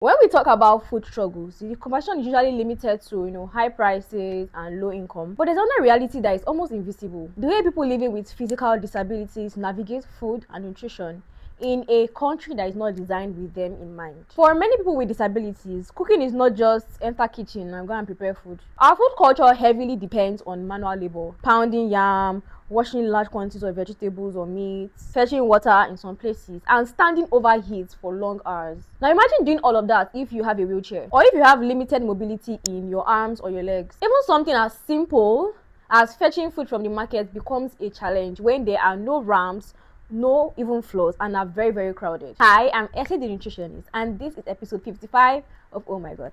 When we talk about food struggles, the conversation is usually limited to, high prices and low income. But there's another reality that is almost invisible. The way people living with physical disabilities navigate food and nutrition in a country that is not designed with them in mind. For many people with disabilities, cooking is not just enter kitchen and go and prepare food. Our food culture heavily depends on manual labor, pounding yam, washing large quantities of vegetables or meat, fetching water in some places, and standing over heat for long hours. Now imagine doing all of that if you have a wheelchair, or if you have limited mobility in your arms or your legs. Even something as simple as fetching food from the market becomes a challenge when there are no ramps, no even floors, and are very, very crowded. Hi, I'm Essie the nutritionist, and this is episode 55 of Oh My God.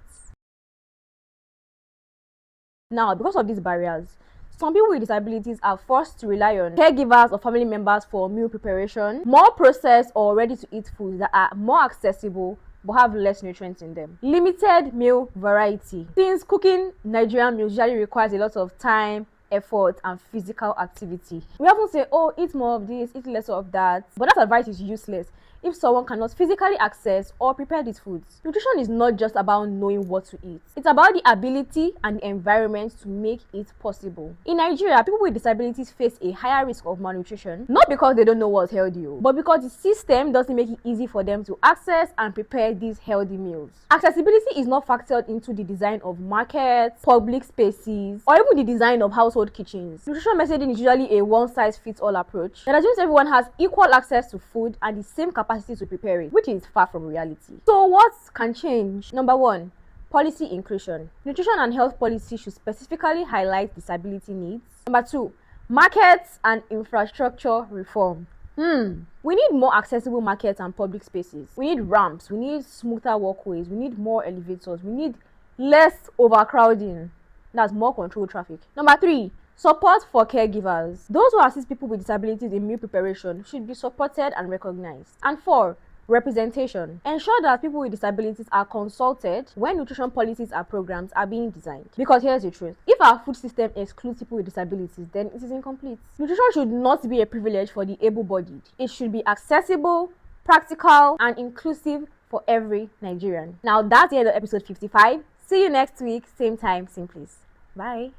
Now, because of these barriers, some people with disabilities are forced to rely on caregivers or family members for meal preparation, more processed or ready-to-eat foods that are more accessible but have less nutrients in them. Limited meal variety. Since cooking Nigerian meals usually requires a lot of time, effort, and physical activity, we often say, oh, eat more of this, eat less of that. But that advice is useless if someone cannot physically access or prepare these foods. Nutrition is not just about knowing what to eat. It's about the ability and the environment to make it possible. In Nigeria, people with disabilities face a higher risk of malnutrition, not because they don't know what's healthy, but because the system doesn't make it easy for them to access and prepare these healthy meals. Accessibility is not factored into the design of markets, public spaces, or even the design of household kitchens. Nutrition messaging is usually a one-size-fits-all approach that assumes everyone has equal access to food and the same capacity to prepare it, which is far from reality. So what can change? Number one, policy inclusion. Nutrition and health policy should specifically highlight disability needs. Number two, markets and infrastructure reform. We need more accessible markets and public spaces. We need ramps, we need smoother walkways, we need more elevators, we need less overcrowding. That's more controlled traffic. Number three, support for caregivers. Those who assist people with disabilities in meal preparation should be supported and recognized. And four, representation. Ensure that people with disabilities are consulted when nutrition policies and programs are being designed. Because here's the truth. If our food system excludes people with disabilities, then it is incomplete. Nutrition should not be a privilege for the able-bodied. It should be accessible, practical, and inclusive for every Nigerian. Now that's the end of episode 55. See you next week, same time, same place. Bye.